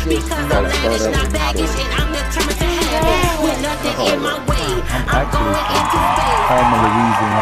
Because I'm lavish, not baggage, and I'm determined to have it. With nothing in my way, I'm going into space.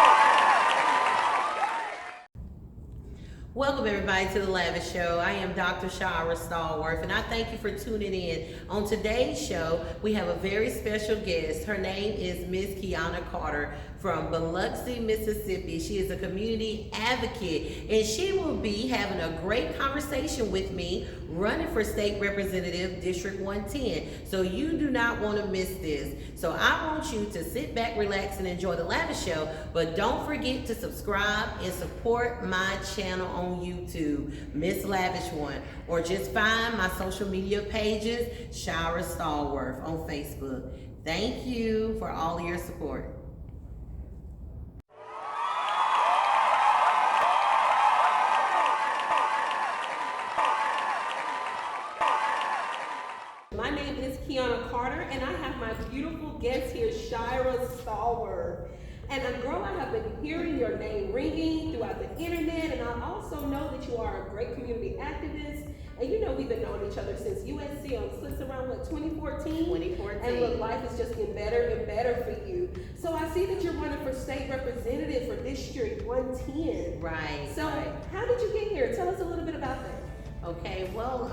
Welcome everybody to the Lavish Show. I am Dr. Shira Stallworth, and I thank you for tuning in. On today's show, we have a very special guest. Her name is Miss Keyonia Carter from Biloxi, Mississippi. She is a community advocate, and she will be having a great conversation with me running for State Representative District 110. So you do not want to miss this. So I want you to sit back, relax, and enjoy the Lavish Show, but don't forget to subscribe and support my channel on YouTube, Miss Lavish One, or just find my social media pages, Shira Stallworth on Facebook. Thank you for all of your support. My name is Keyonia Carter, and I have my beautiful guest here, Shira Stallworth. And girl, I have been hearing your name ringing throughout the internet, and I also know that you are a great community activist. And you know we've been knowing each other since USC since around, 2014? 2014. And look, life is just getting better and better for you. So I see that you're running for state representative for District 110. Right. So how did you get here? Tell us a little bit about that. Okay, well,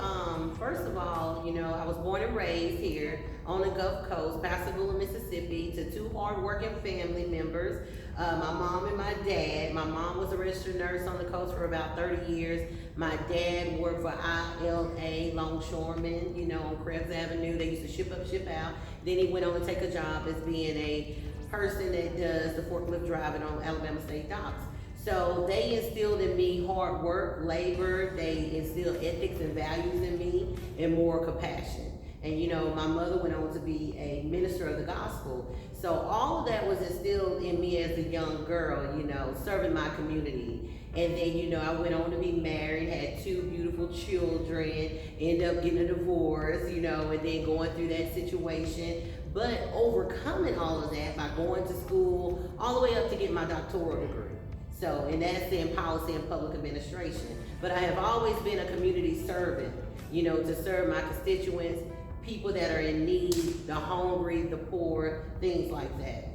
first of all, I was born and raised here on the Gulf Coast, Pascagoula, Mississippi, to two hard-working family members, my mom and my dad. My mom was a registered nurse on the coast for about 30 years. My dad worked for ILA Longshoremen, on Krebs Avenue. They used to ship up, ship out. Then he went on to take a job as being a person that does the forklift driving on Alabama State docks. So they instilled in me hard work, labor. They instilled ethics and values in me, and more compassion. And my mother went on to be a minister of the gospel. So all of that was instilled in me as a young girl, serving my community. And then, I went on to be married, had two beautiful children, ended up getting a divorce, and then going through that situation. But overcoming all of that by going to school all the way up to get my doctoral degree. So, and that's in policy and public administration. But I have always been a community servant, to serve my constituents, people that are in need, the hungry, the poor, things like that.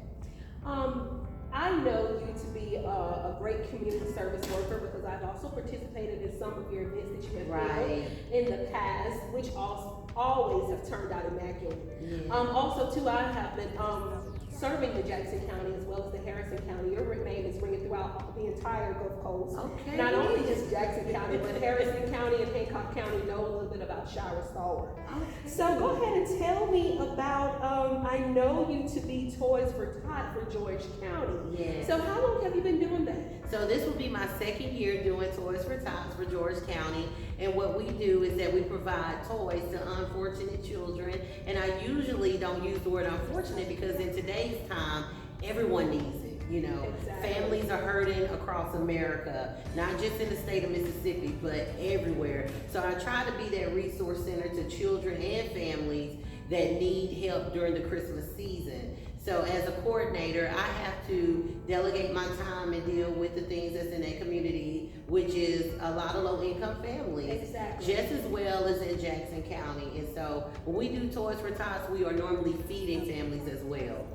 I know you to be a great community service worker because I've also participated in some of your events that you have held in the past, which always have turned out immaculate. Yeah. Also, too, I have been serving the Jackson County as well as the Harrison County. Your name is ringing throughout the entire Gulf Coast. Okay. Not only just Jackson County, but Harrison County and Hancock County know a little bit about Shira Stallworth. Okay. So go ahead and tell me about, I know you to be Toys for Tots for George County. Yes. So how long have you been doing that? So this will be my second year doing Toys for Tots for George County. And what we do is that we provide toys to unfortunate children. And I usually don't use the word unfortunate because in today's time, everyone needs it. Exactly. Families are hurting across America, not just in the state of Mississippi, but everywhere. So I try to be that resource center to children and families that need help during the Christmas season. So as a coordinator, I have to delegate my time and deal with the things that's in that community, which is a lot of low-income families, exactly, just as well as in Jackson County. And so when we do Toys for Tots, we are normally feeding families as well.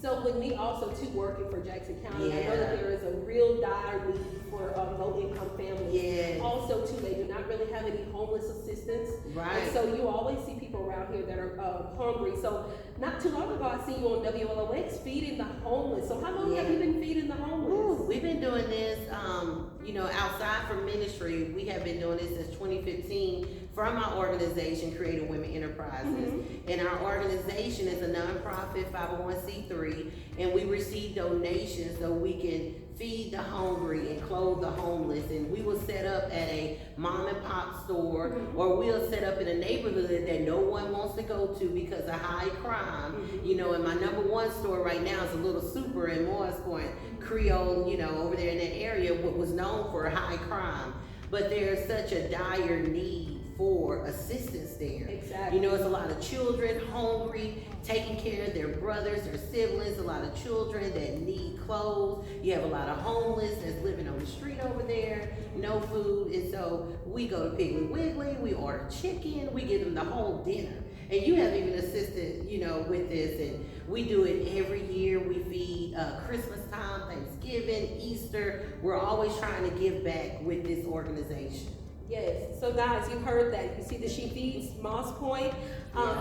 So with me also too working for Jackson County, I know that there is a real dire need for low-income families. Yes. Also, too, they do not really have any homeless assistance. Right. And so you always see people around here that are hungry. So not too long ago, I seen you on WLOX feeding the homeless. So how long have you been feeding the homeless? Ooh, we've been doing this, outside from ministry. We have been doing this since 2015 from our organization, Creative Women Enterprises. And our organization is a nonprofit 501c3, and we receive donations so we can feed the hungry and clothe the homeless. And we will set up at a mom and pop store, or we'll set up in a neighborhood that no one wants to go to because of high crime. And my number one store right now is a little super in Morris Point, Creole, over there in that area, what was known for high crime. But there's such a dire need for assistance there. Exactly. It's a lot of children hungry, taking care of their brothers, their siblings, a lot of children that need clothes. You have a lot of homeless that's living on the street over there, no food. And so we go to Piggly Wiggly, we order chicken, we give them the whole dinner. And you have even assisted, with this, and we do it every year. We feed Christmas time, Thanksgiving, Easter. We're always trying to give back with this organization. Yes. So guys, you've heard that. You see that she feeds Moss Point.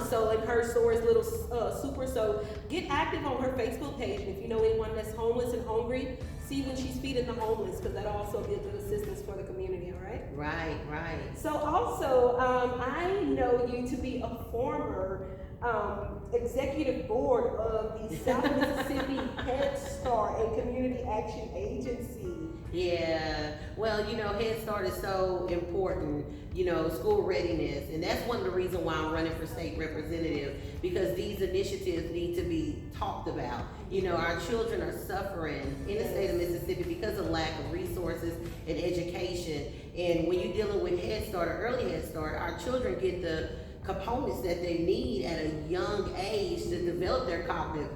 So in her store is Little Super. So get active on her Facebook page. And if you know anyone that's homeless and hungry, see when she's feeding the homeless, because that'll also be a good assistance for the community, all right? Right. So also, I know you to be a former executive board of the South Mississippi Head Start and Community Action Agency. Yeah, well, Head Start is so important, school readiness, and that's one of the reasons why I'm running for state representative, because these initiatives need to be talked about. Our children are suffering in the state of Mississippi because of lack of resources and education, and when you're dealing with Head Start or early Head Start, our children get the components that they need at a young age to develop their cognitive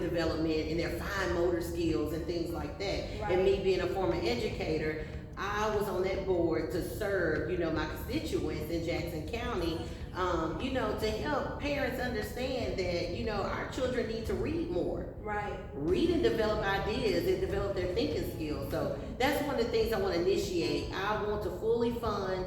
development and their fine motor skills and things like that. Right. And me being a former educator, I was on that board to serve, my constituents in Jackson County, to help parents understand that, our children need to read more. Right. Read and develop ideas and develop their thinking skills. So that's one of the things I want to initiate. I want to fully fund,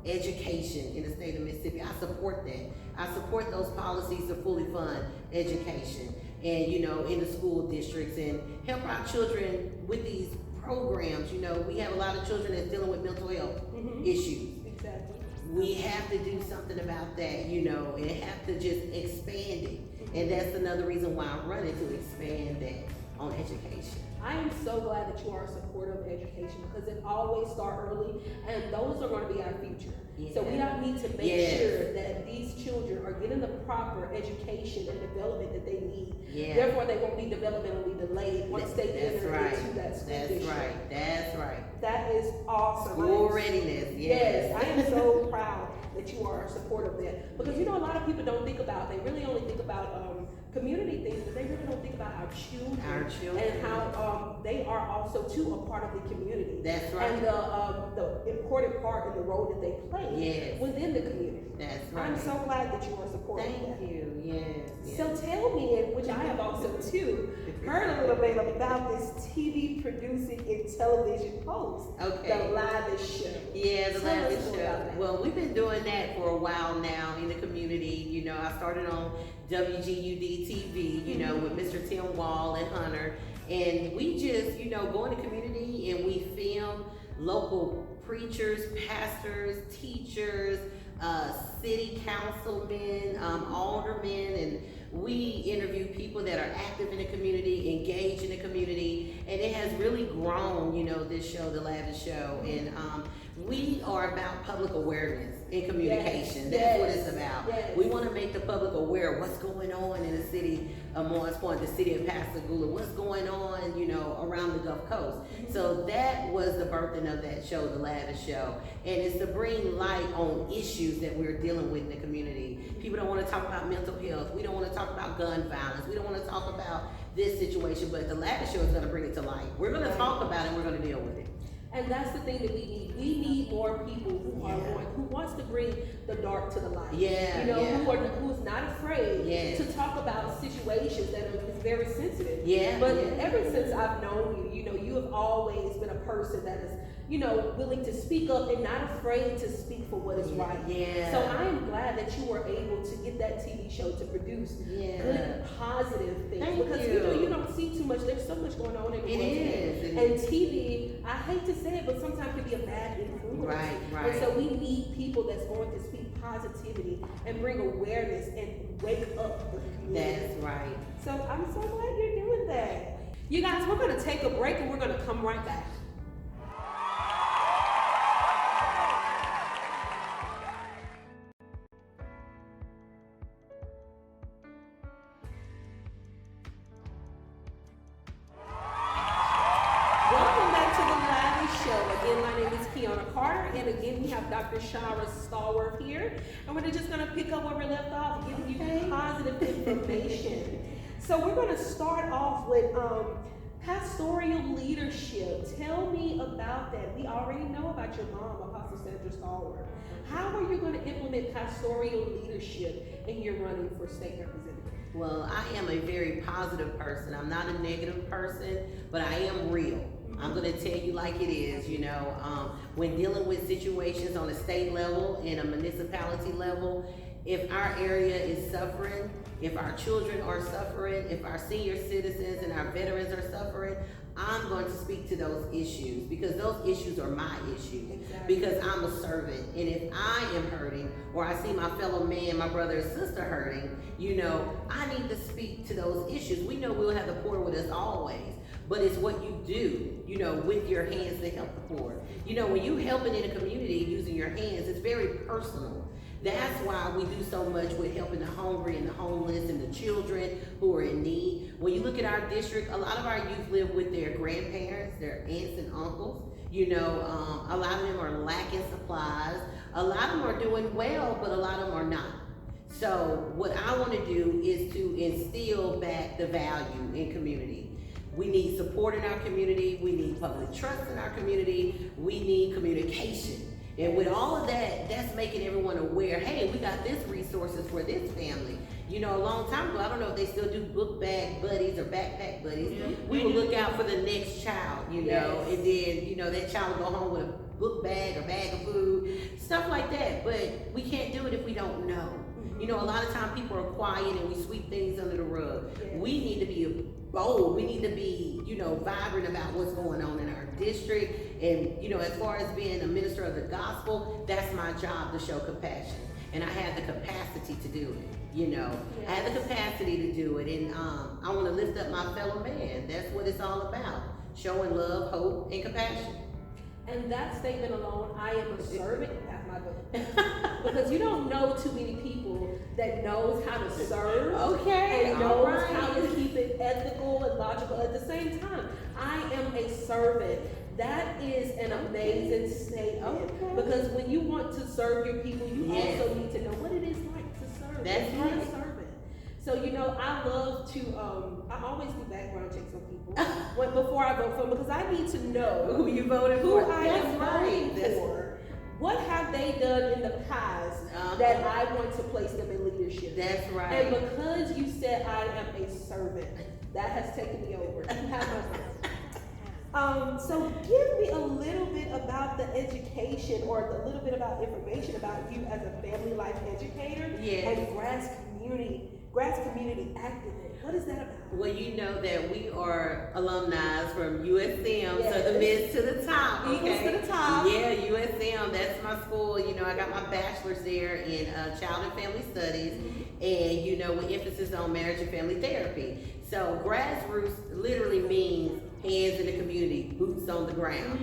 education in the state of Mississippi. I support that. I support those policies to fully fund education and, in the school districts, and help our children with these programs. We have a lot of children that's dealing with mental health issues. Exactly. We have to do something about that, and have to just expand it. And that's another reason why I'm running, to expand that on education. I am so glad that you are a supporter of education, because it always starts early, and those are going to be our future. So we don't need to make sure that these children are getting the proper education and development that they need. Therefore, they won't be developmentally delayed once they enter into that school district. That's right. That is awesome. School readiness. Yes, I am so proud that you are a supporter of that, because a lot of people don't think about. They really only think about community things, but they really don't think about our children. And how they are also too a part of the community. That's right. And the important part in the role that they play within the community. That's right. I'm so glad that you are supporting that. Thank you. Yes. So tell me, which I have also too heard a little bit about this TV producing and television host, the Lavish show. Yeah, the Lavish show. Well, we've been doing that for a while now in the community. I started on WGUD TV, with Mr. Tim Wall and Hunter, and we just, go in the community and we film local preachers, pastors, teachers, city councilmen, aldermen, and we interview people that are active in the community, engaged in the community, and it has really grown, this show, The Lavish Show, and we are about public awareness in communication. That's what it's about. We want to make the public aware of what's going on in the city of Morris Point, the city of Pascagoula, what's going on, around the Gulf Coast. So that was the birthing of that show, The Lavish Show. And it's to bring light on issues that we're dealing with in the community. People don't want to talk about mental health. We don't want to talk about gun violence. We don't want to talk about this situation, but The Lavish Show is going to bring it to light. We're going to talk about it and we're going to deal with it. And that's the thing that we need. We need more people who are going, who wants to bring the dark to the light. Who's not afraid to talk about situations that is very sensitive. But ever since I've known you, you have always been a person that is, willing to speak up and not afraid to speak for what is right. So I am glad that you were able to get that TV show to produce good, positive things. Because you don't see too much. There's so much going on in the world. And TV, I hate to say it, but sometimes can be a bad influence. Right. And so we need people that's going to speak positivity and bring awareness and wake up the community. That's right. So I'm so glad you're doing that. You guys, we're going to take a break and we're going to come right back. Welcome back to the Lavish Show. Again, my name is Keyonia, and again we have Dr. Shira Stallworth here, and we're just going to pick up where we left off, giving you positive information. So we're going to start off with pastoral leadership. Tell me about that. We already know about your mom, Apostle Sandra Stallworth. How are you going to implement pastoral leadership in your running for state representative? Well, I am a very positive person. I'm not a negative person, but I am real. I'm going to tell you like it is, when dealing with situations on a state level and a municipality level, if our area is suffering, if our children are suffering, if our senior citizens and our veterans are suffering, I'm going to speak to those issues because those issues are my issues. Because I'm a servant. And if I am hurting or I see my fellow man, my brother or sister hurting, I need to speak to those issues. We know we'll have the poor with us always. But it's what you do, with your hands to help the poor. When you helping in a community using your hands, it's very personal. That's why we do so much with helping the hungry and the homeless and the children who are in need. When you look at our district, a lot of our youth live with their grandparents, their aunts and uncles. A lot of them are lacking supplies. A lot of them are doing well, but a lot of them are not. So what I want to do is to instill back the value in community. We need support in our community. We need public trust in our community. We need communication. And with all of that, that's making everyone aware, hey, we got this resources for this family. A long time ago, I don't know if they still do book bag buddies or backpack buddies. We would look out for the next child, and then, that child would go home with a book bag or bag of food, stuff like that. But we can't do it if we don't know. A lot of times people are quiet and we sweep things under the rug. We need to be bold. We need to be, vibrant about what's going on in our district. And, as far as being a minister of the gospel, that's my job to show compassion. And I have the capacity to do it, I have the capacity to do it. And I want to lift up my fellow man. That's what it's all about. Showing love, hope, and compassion. And that statement alone, I am a servant, that's my book. Because you don't know too many people that knows how to serve. And knows how to keep it ethical and logical at the same time. I am a servant. That is an amazing statement. Because when you want to serve your people, you also need to know what it is like to serve. That's right. A servant. So, I love to, I always do background checks on people before I vote for them because I need to know who you voted for. Who I am voting for. What have they done in the past that I want to place them in leadership? That's right. And because you said I am a servant, that has taken me over. You have my vote. So give me a little bit about the education or a little bit about information about you as a family life educator and grass community activist. What is that about? Well, you know that we are alumni from USM, so the mid to the top. Eagles to the top. Yeah, USM, that's my school. I got my bachelor's there in child and family studies, and with emphasis on marriage and family therapy. So grassroots literally means hands in the community, boots on the ground.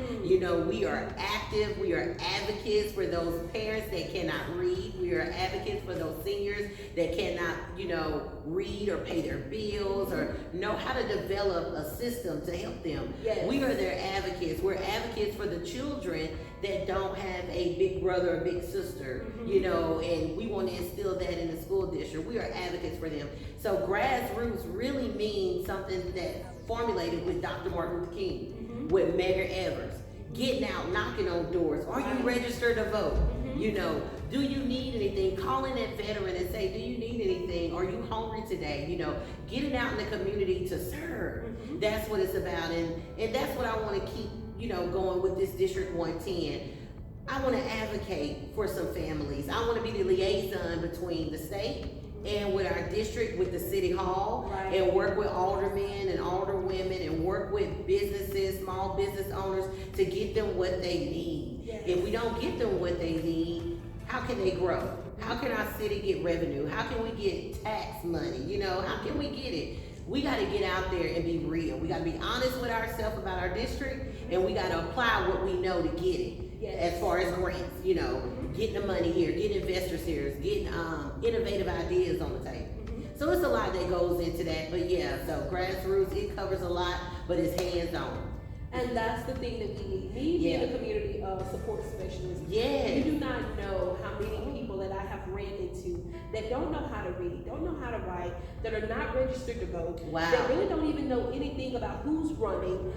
We are active, we are advocates for those parents that cannot read. We are advocates for those seniors that cannot, read or pay their bills or know how to develop a system to help them. We are their advocates. We're advocates for the children that don't have a big brother or big sister, and we want to instill that in the school district. We are advocates for them. So grassroots really means something that formulated with Dr. Martin Luther King, with Medgar Evers. getting out, knocking on doors. Are you registered to vote? You know, do you need anything? Calling that veteran and say, do you need anything? Are you hungry today? You know, getting out in the community to serve. That's what it's about. And that's what I want to keep, you know, going with this District 110. I want to advocate for some families. I want to be the liaison between the state and with our district, with the city hall, and work with aldermen and alderwomen and work with businesses, small business owners to get them what they need. If we don't get them what they need, how can they grow? How can our city get revenue? How can we get tax money? You know, how can we get it? We got to get out there and be real. We got to be honest with ourselves about our district, and we got to apply what we know to get it. As far as grants, you know, getting the money here, getting investors here, getting innovative ideas on the table. So it's a lot that goes into that, but yeah, so grassroots, it covers a lot, but it's hands-on. And that's the thing that we need. Me being a community support specialist, you do not know how many people that I have ran into that don't know how to read, don't know how to write, that are not registered to vote, that really don't even know anything about who's running.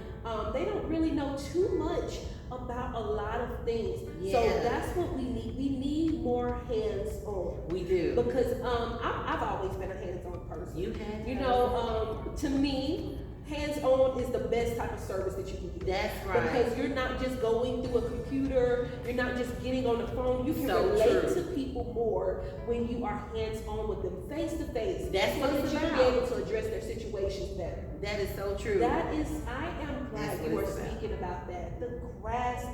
They don't really know too much about a lot of things. So that's what we need. We need more hands-on. We do. Because I've always been a hands-on person. You have. You know, to me, hands-on is the best type of service that you can get. That's right. Because you're not just going through a computer, you're not just getting on the phone. You can relate to people more when you are hands-on with them, face to face. That's what you can be able to address their situations better. That is so true. That is, I am glad you were speaking about that. The grass.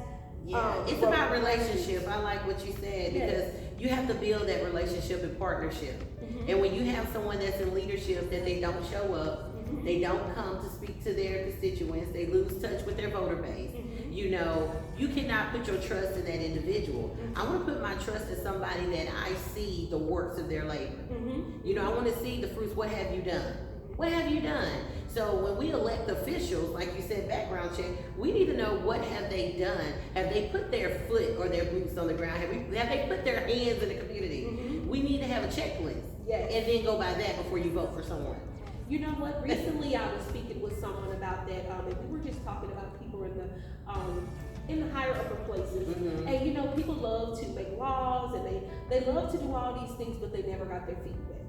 It's about relationship. I like what you said, because you have to build that relationship and partnership. And when you have someone that's in leadership that they don't show up, they don't come to speak to their constituents, they lose touch with their voter base. You know, you cannot put your trust in that individual. I want to put my trust in somebody that I see the works of their labor. You know, I want to see the fruits. What have you done? What have you done? So when we elect officials, like you said, background check, we need to know what have they done. Have they put their foot or their boots on the ground? Have they put their hands in the community? We need to have a checklist. And then go by that before you vote for someone. You know what? Recently, I was speaking with someone about that, and we were just talking about people in the higher upper places. And you know, people love to make laws, and they love to do all these things, but they never got their feet wet.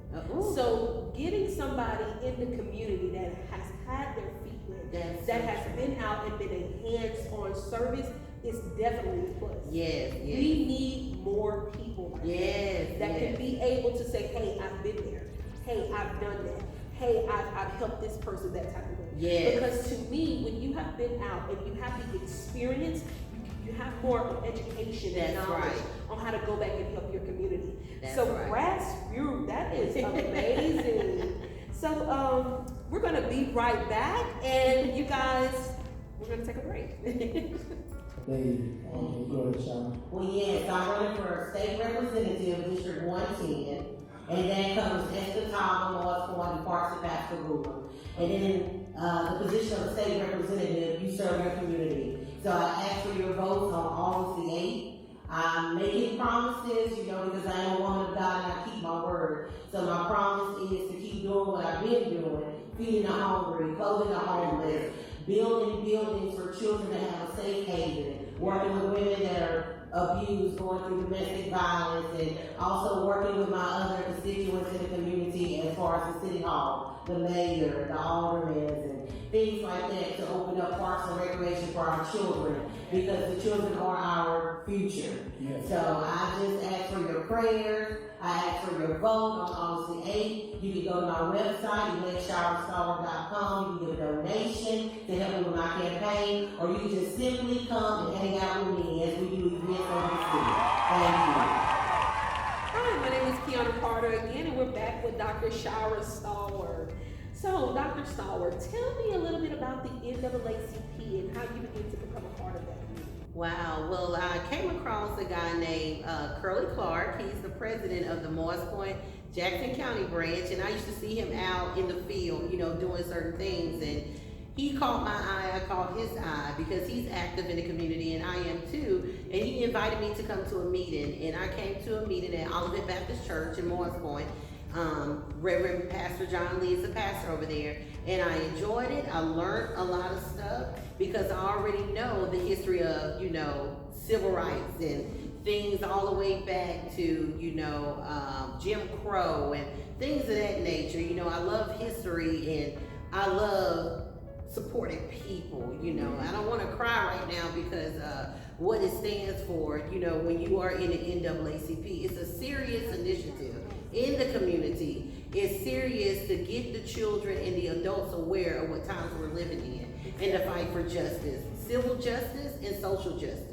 So getting somebody in the community that has had their feet wet, that has been out and been a hands-on service, is definitely a plus. We need more people like that can be able to say, hey, I've been there. Hey, I've done that. Hey, I've helped this person, that type of way. Because to me, when you have been out and you have the experience, you have more of education and knowledge on how to go back and help your community. Grassroots, that is amazing. So we're gonna be right back, and you guys, we're gonna take a break. Well, yes, I'm running for state representative, District 110. And then comes Esther Tom, Morris Point, and Parks and Pascagoula. And then the position of state representative, you serve your community. So I ask for your votes on August the 8th. I'm making promises, you know, because I am a woman of God and I keep my word. So my promise is to keep doing what I've been doing, feeding the hungry, clothing the homeless, building buildings for children to have a safe haven, working with women that are abused, going through domestic violence, and also working with my other constituents in the community as far as the city hall, the mayor, the aldermen, and things like that, to open up parks and recreation for our children, because the children are our future. So I just ask for your prayers. I ask for your vote on August the 8th. You can go to my website, ShiraStallworth.com. You can give a donation to help me with my campaign, or you can just simply come and hang out with me as we do events on the city. Thank you. Hi, my name is Keyonia Carter again, and we're back with Dr. Shira Stallworth. So, Dr. Stallworth, tell me a little bit about the NAACP and how you began to become a part of that community. Wow, well, I came across a guy named Curly Clark. He's the president of the Morris Point, Jackson County branch, and I used to see him out in the field, you know, doing certain things, and he caught my eye, I caught his eye, because he's active in the community, and I am too, and he invited me to come to a meeting, and I came to a meeting at Olivet Baptist Church in Morris Point. Reverend Pastor John Lee is the pastor over there, and I enjoyed it. I learned a lot of stuff because I already know the history of, civil rights and things all the way back to, Jim Crow and things of that nature. I love history and I love supporting people. I don't want to cry right now because what it stands for, when you are in the NAACP, it's a serious initiative in the community. It's serious to get the children and the adults aware of what times we're living in and to fight for justice, civil justice and social justice.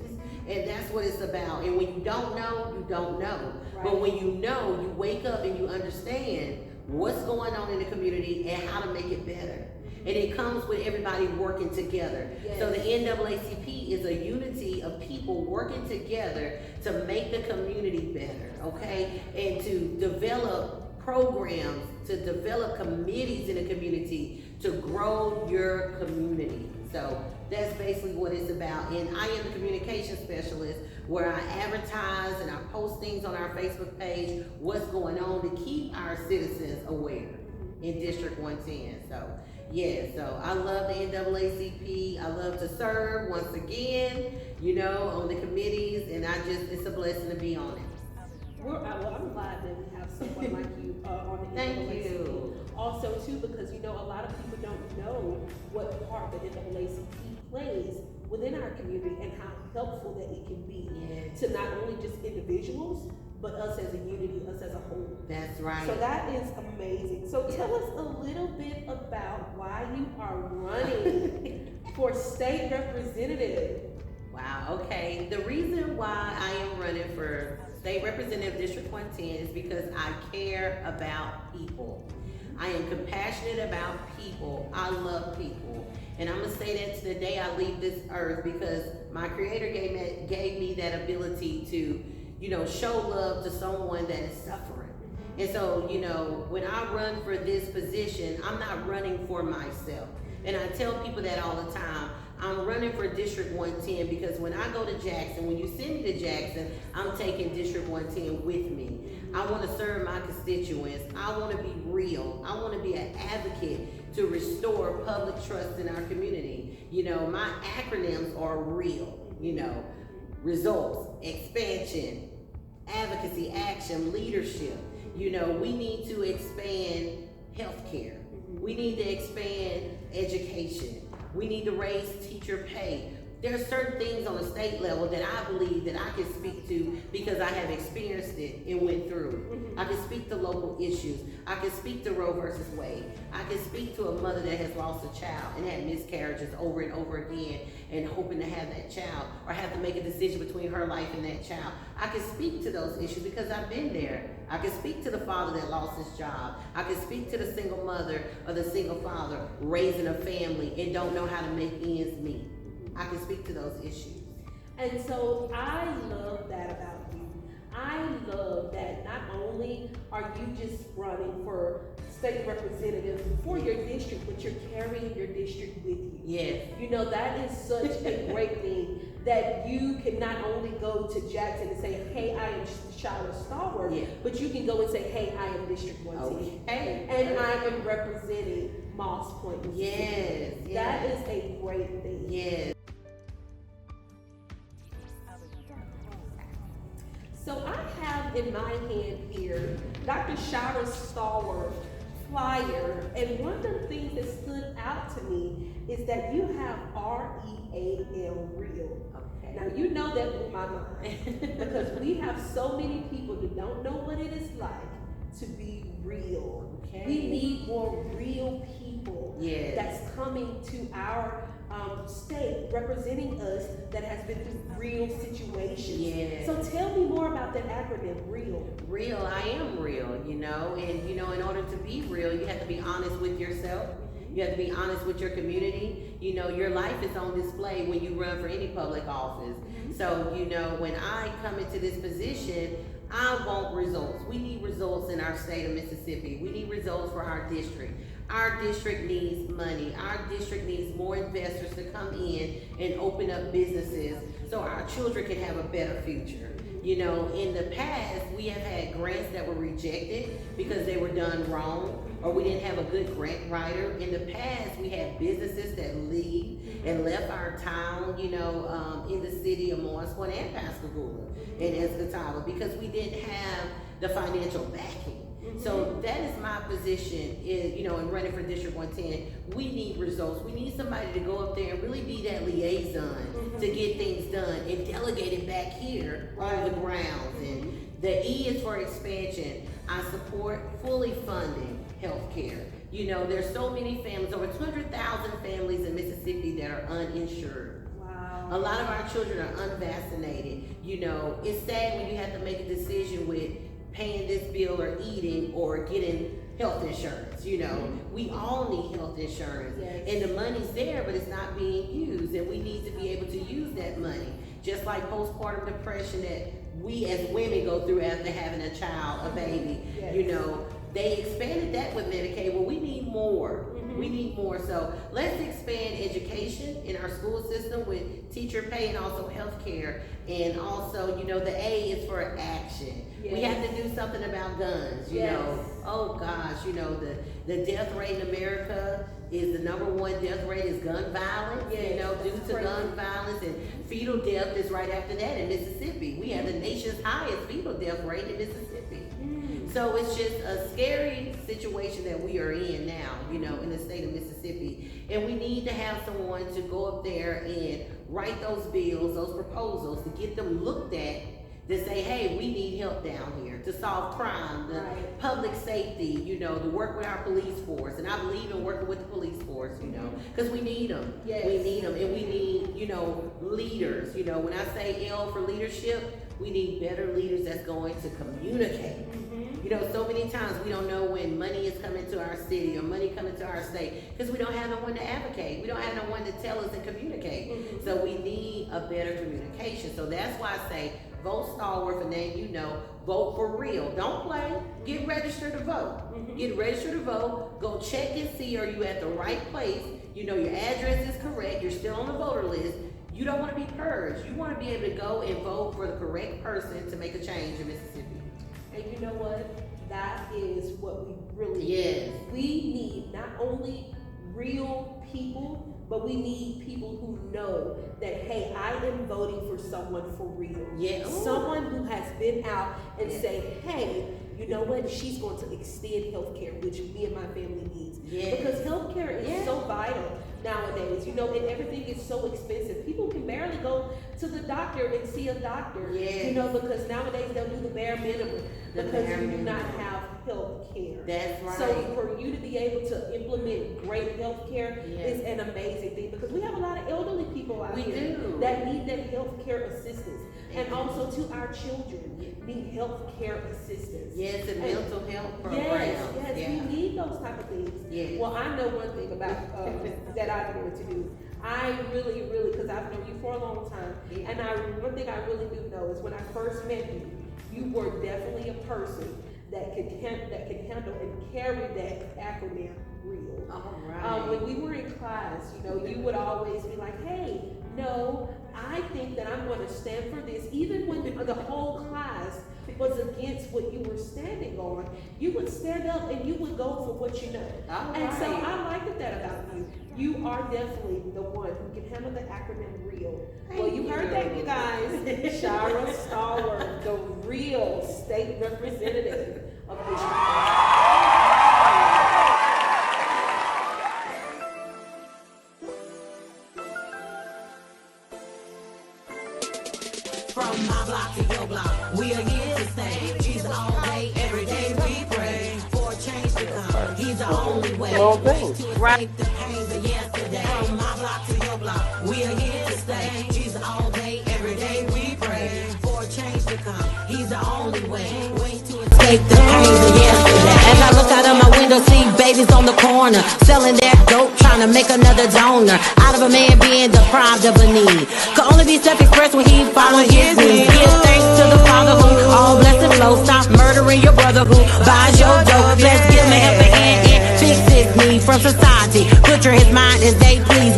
And that's what it's about. And when you don't know, you don't know. Right. But when you know, you wake up and you understand what's going on in the community and how to make it better. And it comes with everybody working together. Yes. So the NAACP is a unity of people working together to make the community better, okay? And to develop programs, to develop committees in the community to grow your community. So that's basically what it's about. And I am the communication specialist where I advertise and I post things on our Facebook page, what's going on to keep our citizens aware in District 110. So yeah, so I love the NAACP. I love to serve once again, on the committees, and it's a blessing to be on it. I'm glad that we have someone like you on the Thank NAACP. you. Also, too, because a lot of people don't know what part the NAACP plays within our community and how helpful that it can be to not only just individuals, but us as a unity, us as a whole. That's right. So that is amazing. So tell us a little bit about why you are running for state representative. Wow, okay. The reason why I am running for state representative District 110 is because I care about people. I am compassionate about people. I love people. And I'm gonna say that to the day I leave this earth because my Creator gave me that ability to show love to someone that is suffering. And so, when I run for this position, I'm not running for myself. And I tell people that all the time. I'm running for District 110 because when I go to Jackson, when you send me to Jackson, I'm taking District 110 with me. I want to serve my constituents. I want to be real. I want to be an advocate to restore public trust in our community. My acronyms are real, results, expansion, advocacy, action, leadership. We need to expand healthcare. We need to expand education. We need to raise teacher pay. There are certain things on the state level that I believe that I can speak to because I have experienced it and went through. I can speak to local issues. I can speak to Roe versus Wade. I can speak to a mother that has lost a child and had miscarriages over and over again and hoping to have that child or have to make a decision between her life and that child. I can speak to those issues because I've been there. I can speak to the father that lost his job. I can speak to the single mother or the single father raising a family and don't know how to make ends meet. I can speak to those issues. And so I love that about you. I love that not only are you just running for state representative for your district, but you're carrying your district with you. Yes. That is such a great thing that you can not only go to Jackson and say, hey, I am Shira Stallworth, but you can go and say, hey, I am District 110. Okay. And I am representing Moss Point. Yes. That is a great thing. Yes. So I have in my hand here Dr. Shira Stallworth flyer, and one of the things that stood out to me is that you have REAL, real. Okay. Now you know that blew my mind because we have so many people who don't know what it is like to be real. Okay. We need more real people that's coming to our state representing us that has been through real situations. Yes. So tell me more about that acronym, real. Real, I am real, and in order to be real, you have to be honest with yourself. You have to be honest with your community. Your life is on display when you run for any public office. So, when I come into this position, I want results. We need results in our state of Mississippi. We need results for our district. Our district needs money. Our district needs more investors to come in and open up businesses so our children can have a better future. In the past, we have had grants that were rejected because they were done wrong. or we didn't have a good grant writer. In the past, we had businesses that leave and left our town, you know, in the city of Morrisville and Pascagoula and Escataway because we didn't have the financial backing. So that is my position is, you know, in running for District 110, we need results. We need somebody to go up there and really be that liaison to get things done and delegate it back here on the grounds. And the E is for expansion. I support fully funding healthcare. You know, there's so many families, over 200,000 families in Mississippi that are uninsured. A lot of our children are unvaccinated. You know, it's sad when you have to make a decision with paying this bill or eating or getting health insurance. You know, we all need health insurance, and the money's there, but it's not being used, and we need to be able to use that money. Just like postpartum depression that we as women go through after having a child, a baby. You know, they expanded that with Medicaid. Well, we need more. We need more. So let's expand education in our school system with teacher pay and also health care. And also, you know, the A is for action. We have to do something about guns, you know. Oh gosh, you know, the death rate in America is the #1 death rate is gun violence, you know, due to gun violence, and fetal death is right after that in Mississippi. We have the nation's highest fetal death rate in Mississippi. So it's just a scary situation that we are in now, you know, in the state of Mississippi. And we need to have someone to go up there and write those bills, those proposals, to get them looked at, to say, hey, we need help down here to solve crime, the public safety, you know, to work with our police force. And I believe in working with the police force, you know, because we need them. We need them, and we need, you know, leaders. You know, when I say L for leadership, we need better leaders that's going to communicate. You know, so many times we don't know when money is coming to our city or money coming to our state because we don't have no one to advocate. We don't have no one to tell us and communicate. So we need a better communication. So that's why I say vote Stallworth, a name you know, vote for real. Don't play. Get registered to vote. Get registered to vote. Go check and see, are you at the right place? You know, your address is correct. You're still on the voter list. You don't want to be purged. You want to be able to go and vote for the correct person to make a change in Mississippi. And you know what? That is what we really need. We need not only real people, but we need people who know that, hey, I am voting for someone for real. Someone who has been out and say, hey, you know what? She's going to extend healthcare, which me and my family needs. Because healthcare is so vital nowadays, you know, and everything is so expensive. People can barely go to the doctor and see a doctor, you know, because nowadays they'll do the bare minimum because you do not have health care. That's right. So for you to be able to implement great health care is an amazing thing, because we have a lot of elderly people out here that need that health care assistance. And also to our children need health care assistance. And mental health programs. We need those type of things. Well, I know one thing about that I'm going to do. I really, because I've known you for a long time, and one thing I really do know is when I first met you, you were definitely a person that can handle and carry that acronym real. When we were in class, you know, you would always be like, hey, no, I think that I'm going to stand for this. Even when the whole class was against what you were standing on, you would stand up and you would go for what you know. So I like that about you. You are definitely the one who can handle the acronym real. Well, you heard that, you guys. Shira Stallworth, the real state representative of District. From my block to your block, we are here to stay. Jesus all day, every day we pray for a change to come. He's the only way to escape the pains of yesterday. From my block to your block, we are here to stay. Jesus all day, every day we pray for a change to come. He's the only way to escape the pains of yesterday. As I look out of my window, see babies on the corner selling their dope, trying to make another donor out of a man being deprived of a need. Could only be self-expressed when he followed his needs. Give thanks to the Father who all blessed and flow. Stop murdering your brother who buys your dope. Let's give him a helping hand and fix his need from society. Butcher his mind as they please.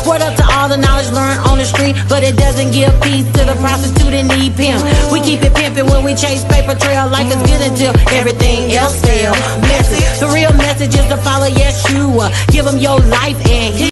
Word up to all the knowledge learned on the street, but it doesn't give peace to the prostitute and need pimp. We keep it pimping when we chase paper trail like it's good until everything else fail. Message The real message is to follow Yeshua. Give him your life and he